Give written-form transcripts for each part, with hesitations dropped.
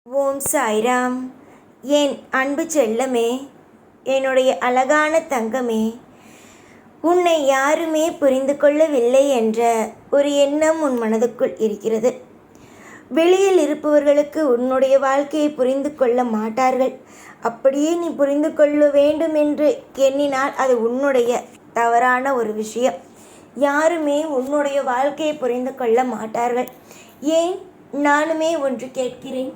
ஓம் சாய்ராம். என் அன்பு செல்லமே, என்னுடைய அழகான தங்கமே, உன்னை யாருமே புரிந்து கொள்ளவில்லை என்ற ஒரு எண்ணம் உன் மனதுக்குள் இருக்கிறது. வெளியில் இருப்பவர்களுக்கு உன்னுடைய வாழ்க்கையை புரிந்து கொள்ள மாட்டார்கள். அப்படியே நீ புரிந்து கொள்ள வேண்டும் என்று எண்ணினால் அது உன்னுடைய தவறான ஒரு விஷயம். யாருமே உன்னுடைய வாழ்க்கையை புரிந்து கொள்ள மாட்டார்கள். ஏன்? நானுமே ஒன்று கேட்கிறேன்.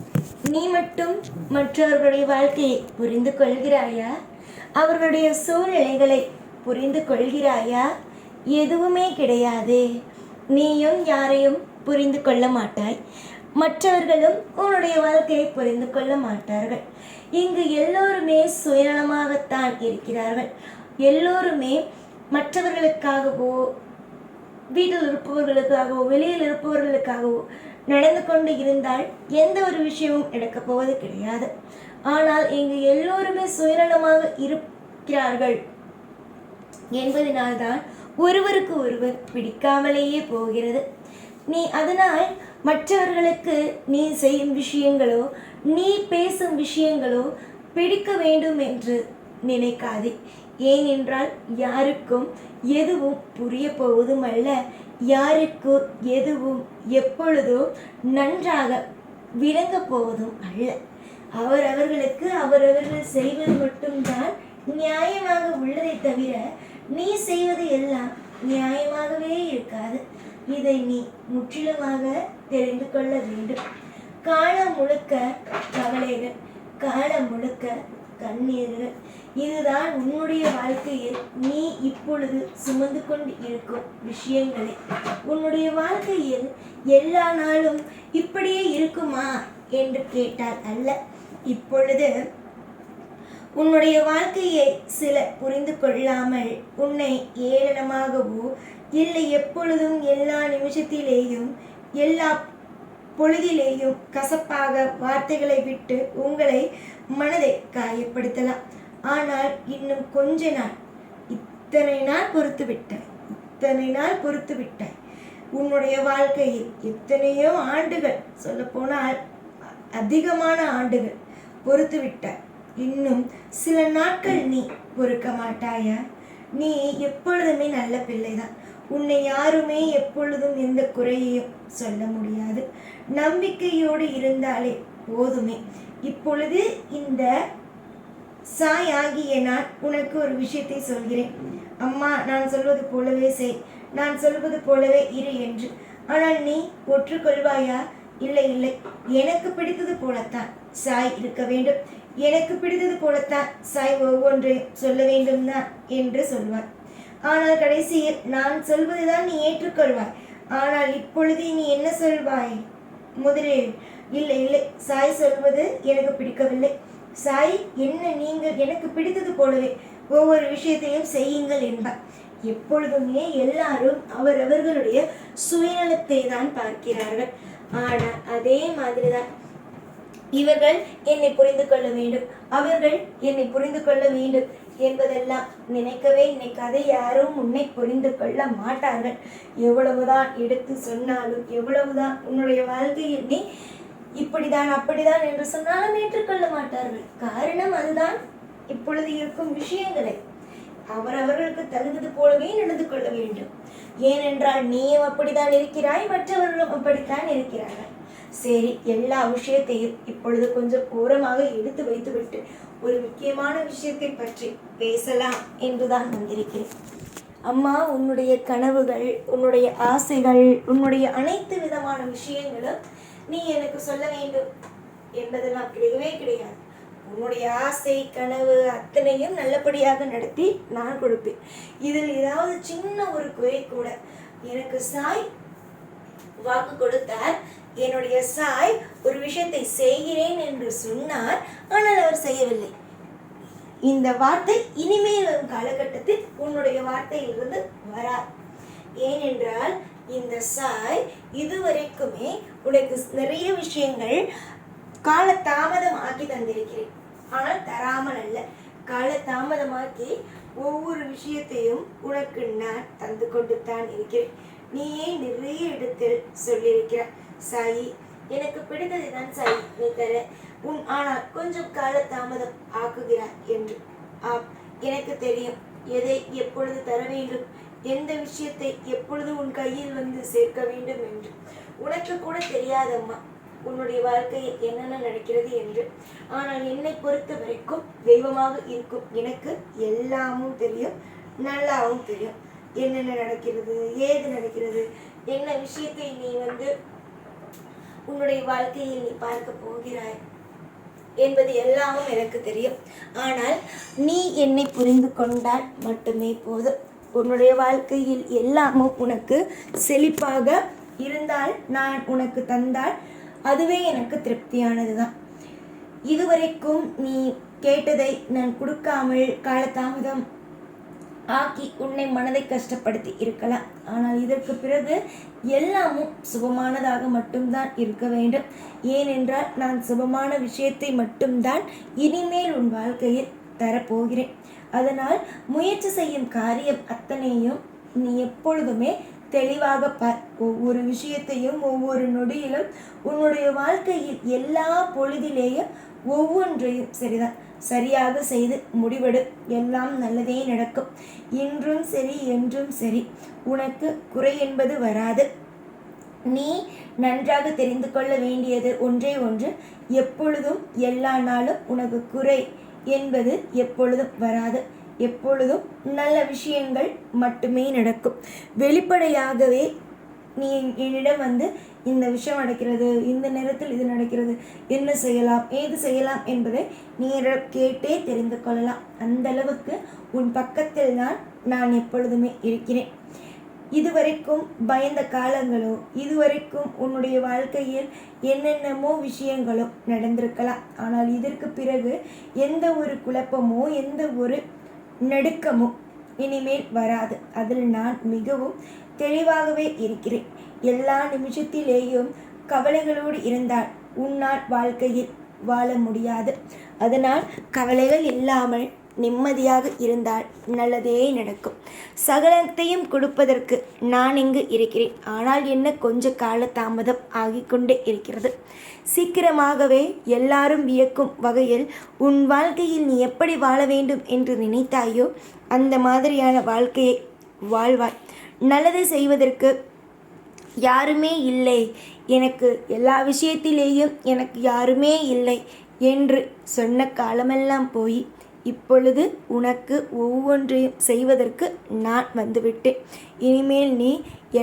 நீ மட்டும் மற்றவர்களுடைய வாழ்க்கையை புரிந்து கொள்கிறாயா? அவர்களுடைய சூழ்நிலைகளை புரிந்து கொள்கிறாயா? எதுவுமே கிடையாது. நீயும் யாரையும் புரிந்து கொள்ள மாட்டாய், மற்றவர்களும் உன்னுடைய வாழ்க்கையை புரிந்து கொள்ள மாட்டார்கள். இங்கு எல்லோருமே சுயநலமாகத்தான் இருக்கிறார்கள். எல்லோருமே மற்றவர்களுக்காகவோ, வீட்டில் இருப்பவர்களுக்காகவோ, வெளியில் இருப்பவர்களுக்காகவோ நடந்து கொண்டு இருந்தால் எந்த ஒரு விஷயமும் நடக்கப் போவது கிடையாது. ஆனால் இங்கு எல்லோருமே சுயநலமாக இருக்கிறார்கள் என்பதனால்தான் ஒருவருக்கு ஒருவர் பிடிக்காமலேயே போகிறது. நீ அதனால் மற்றவர்களுக்கு நீ செய்யும் விஷயங்களோ, நீ பேசும் விஷயங்களோ பிடிக்க வேண்டும் என்று நினைக்காதே. ஏனென்றால் யாருக்கும் எதுவும் புரிய போவதும் அல்ல, யாருக்கு எதுவும் எப்பொழுதோ நன்றாக விளங்க போவதும் அல்ல. அவரவர்களுக்கு அவரவர்கள் செய்வது மட்டும்தான் நியாயமாக உள்ளதை தவிர நீ செய்வது எல்லாம் நியாயமாகவே இருக்காது. இதை நீ முற்றிலுமாக தெரிந்து கொள்ள வேண்டும். காலம் முழுக்க கவலைகள், காலம் முழுக்க கண்ணீர்கள், இதுதான் உன்னுடைய வாழ்க்கையில் நீ இப்பொழுது சுமந்து கொண்டு இருக்கும் விஷயங்களே. உன்னுடைய வாழ்க்கையில் எல்லா நாளும் இப்படியே இருக்குமா என்று கேட்டால் அல்ல. இப்பொழுது உன்னுடைய வாழ்க்கையை சில புரிந்து கொள்ளாமல் உன்னை ஏளனமாகவோ இல்லை எப்பொழுதும் எல்லா நிமிஷத்திலேயும் எல்லா பொழுதிலேயும் கசப்பாக வார்த்தைகளை விட்டு உங்களை மனதை காயப்படுத்தலாம். ஆனால் இன்னும் கொஞ்ச நாள், இத்தனை நாள் பொறுத்து விட்டாய். உன்னுடைய வாழ்க்கையில் எத்தனையோ ஆண்டுகள், சொல்ல போனால் அதிகமான ஆண்டுகள் பொறுத்து விட்டாய். இன்னும் சில நாட்கள் நீ பொறுக்க மாட்டாயா? நீ எப்பொழுதுமே நல்ல பிள்ளைதான். உன்னை யாருமே எப்பொழுதும் எந்த குறையையும் சொல்ல முடியாது. நம்பிக்கையோடு இருந்தாலே போதுமே. இப்பொழுது இந்த சாய் ஆகிய நான் உனக்கு ஒரு விஷயத்தை சொல்கிறேன். அம்மா, நான் சொல்வது போலவே செய், நான் சொல்வது போலவே இரு என்று. ஆனால் நீ ஒற்றுக்கொள்வாயா? இல்லை இல்லை, எனக்கு பிடித்தது போலத்தான் சாய் இருக்க வேண்டும், எனக்கு பிடித்தது போலத்தான் சாய் ஒவ்வொன்றையும் சொல்ல வேண்டும் தான் என்று சொல்வார். ஆனால் கடைசியில் நான் சொல்வதுதான் நீ ஏற்றுக்கொள்வாய். ஆனால் இப்பொழுது நீ என்ன சொல்வாய்? முதலில் இல்லை இல்லை, சாய் சொல்வது எனக்கு பிடிக்கவில்லை, சாய் என்ன நீங்கள் எனக்கு பிடித்தது போலவே ஒவ்வொரு விஷயத்தையும் செய்யுங்கள் என்பார். எப்பொழுதுமே எல்லாரும் அவரவர்களுடைய சுயநலத்தை தான் பார்க்கிறார்கள். ஆனால் அதே மாதிரிதான் இவர்கள் என்னை புரிந்து கொள்ள வேண்டும், அவர்கள் என்னை புரிந்து கொள்ள வேண்டும் என்பதெல்லாம் நினைக்கவே நினைக்காதே. யாரும் உன்னை புரிந்து கொள்ள மாட்டார்கள். எவ்வளவுதான் எடுத்து சொன்னாலும், எவ்வளவுதான் உன்னுடைய வாழ்க்கையில் நீ இப்படிதான் அப்படிதான் என்று சொன்னாலும் ஏற்றுக்கொள்ள மாட்டார்கள். காரணம் அதுதான். இப்பொழுது இருக்கும் விஷயங்களை அவரவர்களுக்கு தகுந்தது போலவே நடந்து கொள்ள வேண்டும். ஏனென்றால் நீயும் அப்படித்தான் இருக்கிறாய், மற்றவர்களும் அப்படித்தான் இருக்கிறார்கள். சரி, எல்லா விஷயத்தையும் இப்பொழுது கொஞ்சம் ஓரமாக எடுத்து வைத்துவிட்டு ஒரு முக்கியமான விஷயத்தை பற்றி பேசலாம் என்றுதான் வந்திருக்கிறேன். அம்மா, உன்னுடைய கனவுகள், உன்னுடைய ஆசைகள், உன்னுடைய அனைத்து விதமான விஷயங்களும் நீ எனக்கு சொல்ல வேண்டும் என்பதெல்லாம் கிடையவே கிடையாது. உன்னுடைய ஆசை, கனவு அத்தனையும் நல்லபடியாக நடத்தி நான் கொடுப்பேன். இதில் ஏதாவது சின்ன ஒரு குறை கூட, எனக்கு சாய் வாக்கு கொடுத்தார், என்னுடைய சாய் ஒரு விஷயத்தை செய்கிறேன் என்று சொன்னார், ஆனால் அவர் செய்யவில்லை. இந்த வார்த்தை இனிமேல் வரும் காலகட்டத்தில் உன்னுடைய வார்த்தையிலிருந்து வராது. ஏனென்றால் இந்த சாய் இதுவரைக்குமே உனக்கு நிறைய விஷயங்கள் கால தாமதம் ஆக்கி தந்திருக்கிறேன். ஆனால் தராமல் அல்ல, கால தாமதமாக்கி ஒவ்வொரு விஷயத்தையும் உனக்கு நான் தந்து கொண்டு தான் இருக்கிறேன். நீயே நிறைய இடத்தில் சொல்லியிருக்கிறாய், சாயி எனக்கு பிடித்ததை தான் சரி நீ தர ஆனால் கொஞ்சம் கால தாமதம் ஆக்குகிறாய் என்று. ஆம், எனக்கு தெரியும் எதை எப்பொழுது தர வேண்டும், எந்த விஷயத்தை எப்பொழுது உன் கையில் வந்து சேர்க்க வேண்டும் என்று. உனக்கு கூட தெரியாதம்மா உன்னுடைய வாழ்க்கையில் என்னென்ன நடக்கிறது என்று. ஆனால் என்னை பொறுத்த வரைக்கும் தெய்வமாக இருக்கும் எனக்கு எல்லாமும் தெரியும், நல்லாவும் தெரியும். என்னென்ன நடக்கிறது, ஏது நடக்கிறது, என்ன விஷயத்தை நீ உன்னுடைய வாழ்க்கையில் நீ பார்க்க போகிறாய் என்பது எல்லாமும் எனக்கு தெரியும். ஆனால் நீ என்னை புரிந்து கொண்டால் மட்டுமே போதும். உன்னுடைய வாழ்க்கையில் எல்லாமும் உனக்கு செழிப்பாக இருந்தால், நான் உனக்கு தந்தால் அதுவே எனக்கு திருப்தியானது தான். இதுவரைக்கும் நீ கேட்டதை நான் கொடுக்காமல் காலதாமதம் ஆக்கி உன்னை மனதை கஷ்டப்படுத்தி இருக்கலாம். ஆனால் இதற்கு பிறகு எல்லாமும் சுபமானதாக மட்டும்தான் இருக்க வேண்டும். ஏனென்றால் நான் சுபமான விஷயத்தை மட்டும்தான் இனிமேல் உன் வாழ்க்கையில் தரப்போகிறேன். அதனால் முயற்சி செய்யும் காரியம் அத்தனையும் நீ எப்பொழுதுமே தெளிவாக பார். ஒவ்வொரு விஷயத்தையும் ஒவ்வொரு நொடியிலும் உன்னுடைய வாழ்க்கையில் எல்லா பொழுதிலேயும் ஒவ்வொன்றையும் சரிதான் சரியாக செய்து முடிவெடு. எல்லாம் நல்லதே நடக்கும். இன்றும் சரி என்றும் சரி உனக்கு குறை என்பது வராது. நீ நன்றாக தெரிந்து கொள்ள வேண்டியது ஒன்றே ஒன்று, எப்பொழுதும் எல்லா நாளும் உனக்கு குறை என்பது எப்பொழுதும் வராது. எப்பொழுதும் நல்ல விஷயங்கள் மட்டுமே நடக்கும். வெளிப்படையாகவே நீ என்னிடம் இந்த விஷயம் நடக்கிறது, இந்த நேரத்தில் இது நடக்கிறது, என்ன செய்யலாம், ஏது செய்யலாம் என்பதை நீ கேட்டே தெரிந்து கொள்ளலாம். அந்த அளவுக்கு உன் பக்கத்தில் நான் எப்பொழுதுமே இருக்கிறேன். இதுவரைக்கும் பயந்த காலங்களோ, இதுவரைக்கும் உன்னுடைய வாழ்க்கையில் என்னென்னமோ விஷயங்களோ நடந்திருக்கலாம். ஆனால் இதற்கு பிறகு எந்த ஒரு குழப்பமோ எந்த ஒரு நடுக்கமோ இனிமேல் வராது. அதில் நான் மிகவும் தெளிவாகவே இருக்கிறேன். எல்லா நிமிஷத்திலேயும் கவலைகளோடு இருந்தால் உன்னால் வாழ்க்கையில் வாழ முடியாது. அதனால் கவலைகள் இல்லாமல் நிம்மதியாக இருந்தால் நல்லதே நடக்கும். சகலத்தையும் கொடுப்பதற்கு நான் இங்கு இருக்கிறேன். ஆனால் என்ன கொஞ்ச கால தாமதம் ஆகிக்கொண்டே இருக்கிறது. சீக்கிரமாகவே எல்லாரும் வியக்கும் வகையில் உன் வாழ்க்கையில் நீ எப்படி வாழ வேண்டும் என்று நினைத்தாயோ அந்த மாதிரியான வாழ்க்கையை வாழ்வாய். நல்லதை செய்வதற்கு யாருமே இல்லை, எனக்கு எல்லா விஷயத்திலேயும் எனக்கு யாருமே இல்லை என்று சொன்ன காலமெல்லாம் போய் இப்பொழுது உனக்கு ஒவ்வொன்றையும் செய்வதற்கு நான் வந்துவிட்டேன். இனிமேல் நீ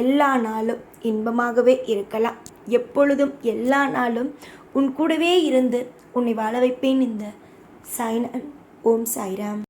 எல்லா நாளும் இன்பமாகவே இருக்கலாம். எப்பொழுதும் எல்லா நாளும் உன் கூடவே இருந்து உன்னை வாழ வைப்பேன். இந்த சாய்நாதன். ஓம் சாய்ராம்.